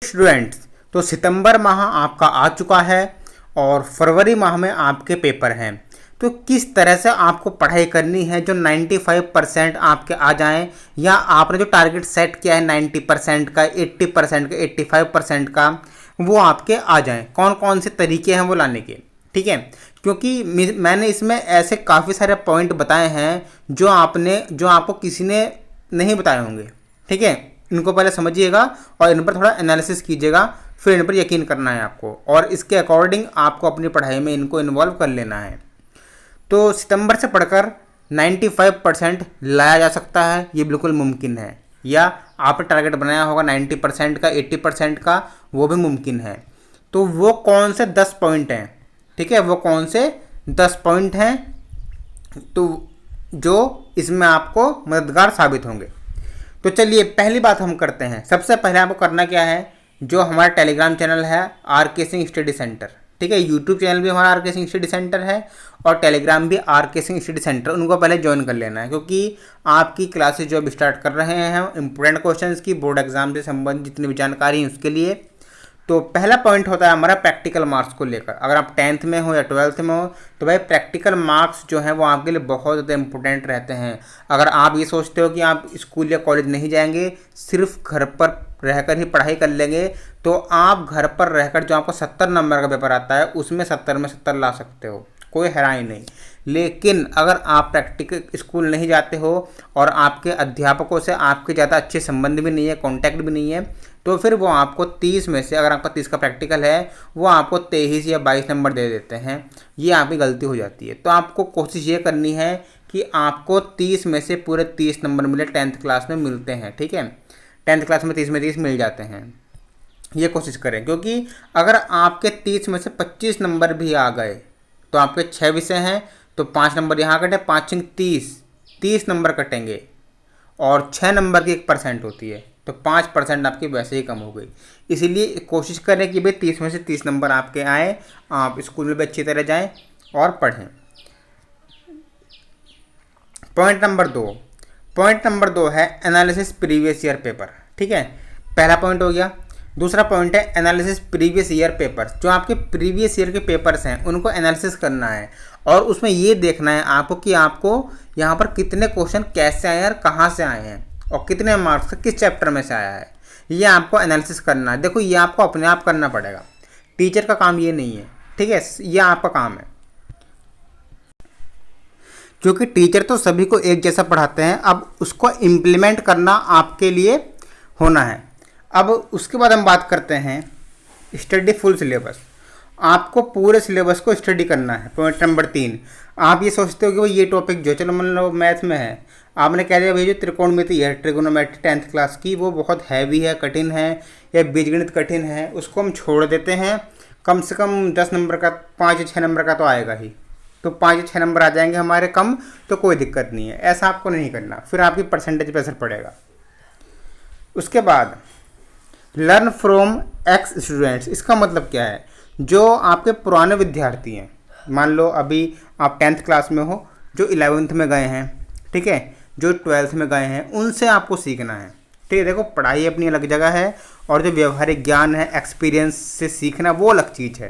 Students, तो सितंबर माह आपका आ चुका है और फरवरी माह में आपके पेपर हैं। तो किस तरह से आपको पढ़ाई करनी है जो 95% आपके आ जाएं, या आपने जो टारगेट सेट किया है 90% का, 80% का, 85% का, वो आपके आ जाएं। कौन कौन से तरीके हैं वो लाने के, ठीक है। क्योंकि मैंने इसमें ऐसे काफ़ी सारे पॉइंट बताए हैं जो आपको किसी ने नहीं बताए होंगे, ठीक है। इनको पहले समझिएगा और इन पर थोड़ा एनालिसिस कीजिएगा, फिर इन पर यकीन करना है आपको, और इसके अकॉर्डिंग आपको अपनी पढ़ाई में इनको इन्वॉल्व कर लेना है। तो सितंबर से पढ़कर 95% लाया जा सकता है, ये बिल्कुल मुमकिन है। या आपने टारगेट बनाया होगा 90% का, 80% का, वो भी मुमकिन है। तो वो कौन से 10 पॉइंट हैं, ठीक है, वो कौन से 10 पॉइंट हैं तो जो इसमें आपको मददगार साबित होंगे। तो चलिए पहली बात हम करते हैं। सबसे पहले आपको करना क्या है, जो हमारा टेलीग्राम चैनल है आर.के. सिंह स्टडी सेंटर, ठीक है, यूट्यूब चैनल भी हमारा आर.के. सिंह स्टडी सेंटर है और टेलीग्राम भी आर.के. सिंह स्टडी सेंटर, उनको पहले ज्वाइन कर लेना है। क्योंकि आपकी क्लासेज जो अब स्टार्ट कर रहे हैं इंपॉर्टेंट क्वेश्चंस की, बोर्ड एग्जाम से संबंधित जितनी भी जानकारी है उसके लिए। तो पहला पॉइंट होता है हमारा प्रैक्टिकल मार्क्स को लेकर। अगर आप 10th में हो या 12th में हो तो भाई प्रैक्टिकल मार्क्स जो हैं वो आपके लिए बहुत ज़्यादा इंपॉर्टेंट रहते हैं। अगर आप ये सोचते हो कि आप स्कूल या कॉलेज नहीं जाएंगे, सिर्फ घर पर रहकर ही पढ़ाई कर लेंगे, तो आप घर पर रहकर जो आपको 70 नंबर का पेपर आता है उसमें 70 में 70 ला सकते हो, कोई हैरानी नहीं। लेकिन अगर आप प्रैक्टिकल स्कूल नहीं जाते हो और आपके अध्यापकों से आपके ज़्यादा अच्छे संबंध भी नहीं है, कॉन्टैक्ट भी नहीं है, तो फिर वो आपको 30 में से, अगर आपका 30 का प्रैक्टिकल है, वो आपको 23 या 22 नंबर दे देते हैं। ये आपकी गलती हो जाती है। तो आपको कोशिश ये करनी है कि आपको 30 में से पूरे 30 नंबर मिले, 10th क्लास में मिलते हैं, ठीक है। 10th क्लास में 30 में 30 मिल जाते हैं, ये कोशिश करें। क्योंकि अगर आपके 30 में से 25 नंबर भी आ गए तो आपके 6 विषय हैं, तो 5 नंबर यहाँ कटे, 5 30 नंबर कटेंगे और 6 नंबर की 1% होती है, तो 5% आपकी वैसे ही कम हो गई। इसीलिए कोशिश करें कि भाई 30 में से 30 नंबर आपके आए, आप स्कूल में भी अच्छी तरह जाएं और पढ़ें। पॉइंट नंबर दो है एनालिसिस प्रीवियस ईयर पेपर, ठीक है। पहला पॉइंट हो गया। दूसरा पॉइंट है एनालिसिस प्रीवियस ईयर पेपर। जो आपके प्रीवियस ईयर के पेपर्स हैं उनको एनालिसिस करना है और उसमें ये देखना है आपको कि आपको यहाँ पर कितने क्वेश्चन कैसे आए हैं और कहाँ से आए हैं और कितने मार्क्स का किस चैप्टर में से आया है, ये आपको एनालिसिस करना है। देखो ये आपको अपने आप करना पड़ेगा, टीचर का काम ये नहीं है, ठीक है, ये आपका काम है। क्योंकि टीचर तो सभी को एक जैसा पढ़ाते हैं, अब उसको इम्प्लीमेंट करना आपके लिए होना है। अब उसके बाद हम बात करते हैं स्टडी फुल सिलेबस। आपको पूरे सिलेबस को स्टडी करना है। पॉइंट नंबर 3, आप ये सोचते हो कि भाई ये टॉपिक जो, चलो मान लो मैथ में है, आपने कह दिया भाई जो त्रिकोणमिति है, ट्रिगोनोमेट्री 10th क्लास की, वो बहुत हैवी है, कठिन है, या बीजगणित कठिन है, उसको हम छोड़ देते हैं। कम से कम 10 नंबर का, 5 या 6 नंबर का तो आएगा ही, तो 5 या 6 नंबर आ जाएंगे हमारे कम, तो कोई दिक्कत नहीं है। ऐसा आपको नहीं करना, फिर आपकी परसेंटेज पर असर पड़ेगा। उसके बाद लर्न फ्रॉम एक्स स्टूडेंट्स। इसका मतलब क्या है, जो आपके पुराने विद्यार्थी हैं, मान लो अभी आप 10th क्लास में हो, जो 11th में गए हैं, ठीक है, जो 12th में गए हैं, उनसे आपको सीखना है, ठीक है। देखो पढ़ाई अपनी अलग जगह है और जो व्यवहारिक ज्ञान है, एक्सपीरियंस से सीखना, वो अलग चीज़ है।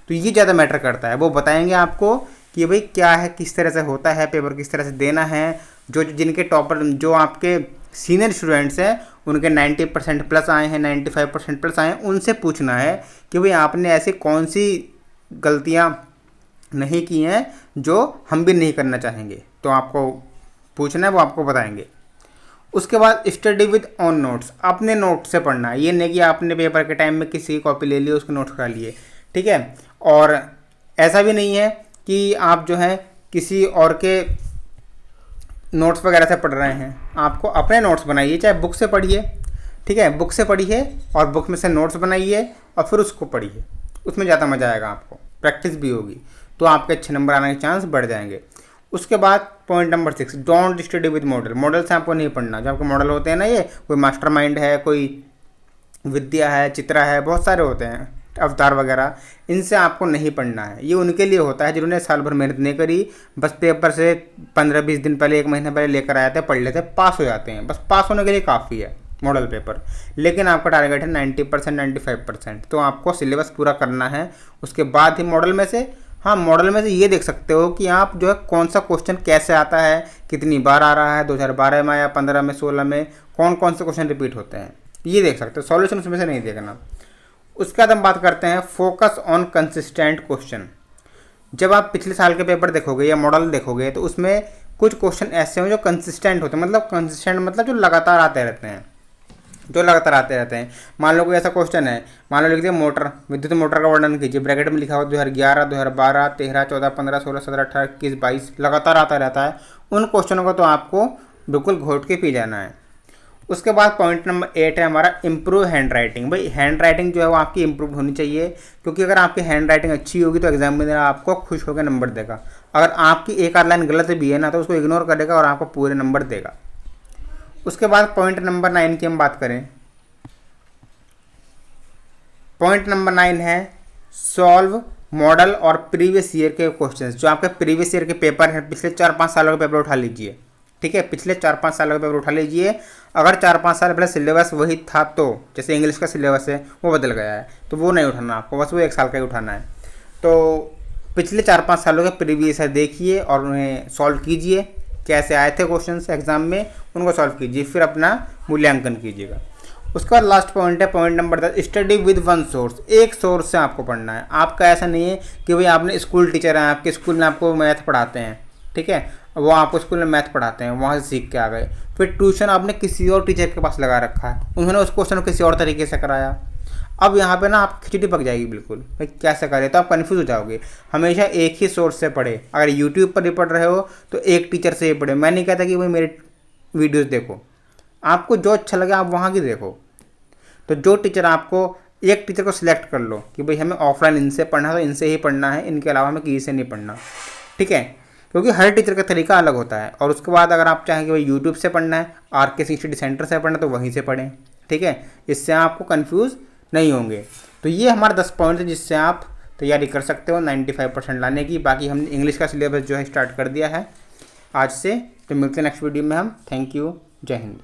तो ये ज़्यादा मैटर करता है। वो बताएंगे आपको कि भाई क्या है, किस तरह से होता है, पेपर किस तरह से देना है। जो जिनके टॉपर, जो आपके सीनियर स्टूडेंट्स हैं, उनके 90% प्लस आए हैं, 95% प्लस आए हैं, उनसे पूछना है कि भाई आपने ऐसी कौन सी गलतियां नहीं की हैं जो हम भी नहीं करना चाहेंगे। तो आपको पूछना है, वो आपको बताएंगे। उसके बाद स्टडी विद ऑन नोट्स। अपने नोट से पढ़ना है, ये नहीं कि आपने पेपर के टाइम में किसी की कॉपी ले ली, उसके नोट्स करा लिए, ठीक है। और ऐसा भी नहीं है कि आप जो है किसी और के नोट्स वगैरह से पढ़ रहे हैं। आपको अपने नोट्स बनाइए, चाहे बुक से पढ़िए, ठीक है, बुक से पढ़िए और बुक में से नोट्स बनाइए और फिर उसको पढ़िए, उसमें ज़्यादा मज़ा आएगा, आपको प्रैक्टिस भी होगी, तो आपके अच्छे नंबर आने के चांस बढ़ जाएंगे। उसके बाद point number 6, don't study with model. Model से आपको नहीं पढ़ना। जो आपके मॉडल होते हैं ना, ये कोई मास्टरमाइंड है, कोई विद्या है, चित्रा है, बहुत सारे होते हैं, अवतार वगैरह, इनसे आपको नहीं पढ़ना है। ये उनके लिए होता है जिन्होंने साल भर मेहनत नहीं करी, बस पेपर से 15-20 दिन पहले, 1 महीने पहले लेकर आए थे, पढ़ लेते, पास हो जाते हैं, बस पास होने के लिए काफ़ी है। मॉडल पेपर, लेकिन आपका टारगेट है 90% 95%, तो आपको सिलेबस पूरा करना है। उसके बाद ही मॉडल में से, हाँ मॉडल में से ये देख सकते हो कि आप जो है कौन सा क्वेश्चन कैसे आता है, कितनी बार आ रहा है, 2012 में या 15 में, 16 में कौन कौन से क्वेश्चन रिपीट होते हैं, ये देख सकते हो। सॉल्यूशन उसमें से नहीं देखना। उसके बाद हम बात करते हैं फोकस ऑन कंसिस्टेंट क्वेश्चन। जब आप पिछले साल के पेपर देखोगे या मॉडल देखोगे तो उसमें कुछ क्वेश्चन ऐसे हों जो कंसिस्टेंट होते हैं, मतलब कंसिस्टेंट मतलब जो लगातार आते रहते हैं, मान लो कोई ऐसा क्वेश्चन है, मान लो लिख दिया मोटर, विद्युत मोटर का वर्णन कीजिए, ब्रैकेट में लिखा हो 2011, 2012, 13, 14, 15, 16, 17, 18, 21, 22, लगातार आता रहता है। उन क्वेश्चनों को तो आपको बिल्कुल घोट के पी जाना है। उसके बाद पॉइंट नंबर 8 है हमारा इम्प्रूव हैंड राइटिंग। भाई हैंड राइटिंग जो है वो आपकी इम्प्रूव होनी चाहिए, क्योंकि अगर आपकी हैंड राइटिंग अच्छी होगी तो एग्जामिनर आपको खुश होकर नंबर देगा। अगर आपकी एक आध लाइन गलत भी है ना तो उसको इग्नोर करेगा और आपको पूरे नंबर देगा। उसके बाद पॉइंट नंबर 9 की हम बात करें। पॉइंट नंबर 9 है सॉल्व मॉडल और प्रीवियस ईयर के क्वेश्चंस। जो आपके प्रीवियस ईयर के पेपर हैं, पिछले 4-5 सालों के पेपर उठा लीजिए, ठीक है, पिछले 4-5 सालों के पेपर उठा लीजिए। अगर 4-5 साल पहले सिलेबस वही था तो, जैसे इंग्लिश का सिलेबस है वो बदल गया है तो वो नहीं उठाना आपको, बस वो 1 साल का ही उठाना है। तो पिछले 4-5 सालों के प्रीवियस ईयर देखिए और उन्हें सॉल्व कीजिए, कैसे आए थे क्वेश्चन एग्जाम में उनको सॉल्व कीजिए, फिर अपना मूल्यांकन कीजिएगा। उसके बाद लास्ट पॉइंट है point number 10, study with one source. एक सोर्स से आपको पढ़ना है। आपका ऐसा नहीं है कि भाई आपने स्कूल टीचर हैं, आपके स्कूल में आपको मैथ पढ़ाते हैं, ठीक है, वो आपको स्कूल में मैथ पढ़ाते हैं, वहाँ से सीख के आ गए, फिर ट्यूशन आपने किसी और टीचर के पास लगा रखा है, उन्होंने उस क्वेश्चन को किसी और तरीके से कराया। अब यहाँ पे ना आप खिचड़ी पक जाएगी बिल्कुल, भाई कैसे करें, तो आप कन्फ्यूज हो जाओगे। हमेशा एक ही सोर्स से पढ़े। अगर यूट्यूब पर भी पढ़ रहे हो तो एक टीचर से ही पढ़े। मैं नहीं कहता कि भाई मेरे वीडियोज़ देखो, आपको जो अच्छा लगे आप वहाँ की देखो। तो जो टीचर आपको, एक टीचर को सिलेक्ट कर लो कि भाई हमें ऑफलाइन इनसे पढ़ना है तो इनसे ही पढ़ना है, इनके अलावा हमें किसी से नहीं पढ़ना, ठीक है, क्योंकि हर टीचर का तरीका अलग होता है। और उसके बाद अगर आप चाहें कि भाई यूट्यूब से पढ़ना है, RK स्टडी सेंटर से पढ़ना है तो वहीं से पढ़ें, ठीक है, इससे आपको कन्फ्यूज़ नहीं होंगे। तो ये हमारे 10 पॉइंट है जिससे आप तैयारी कर सकते हो 95% लाने की। बाकी हमने इंग्लिश का सिलेबस जो है स्टार्ट कर दिया है आज से। तो मिलते हैं नेक्स्ट वीडियो में हम। थैंक यू, जय हिंद।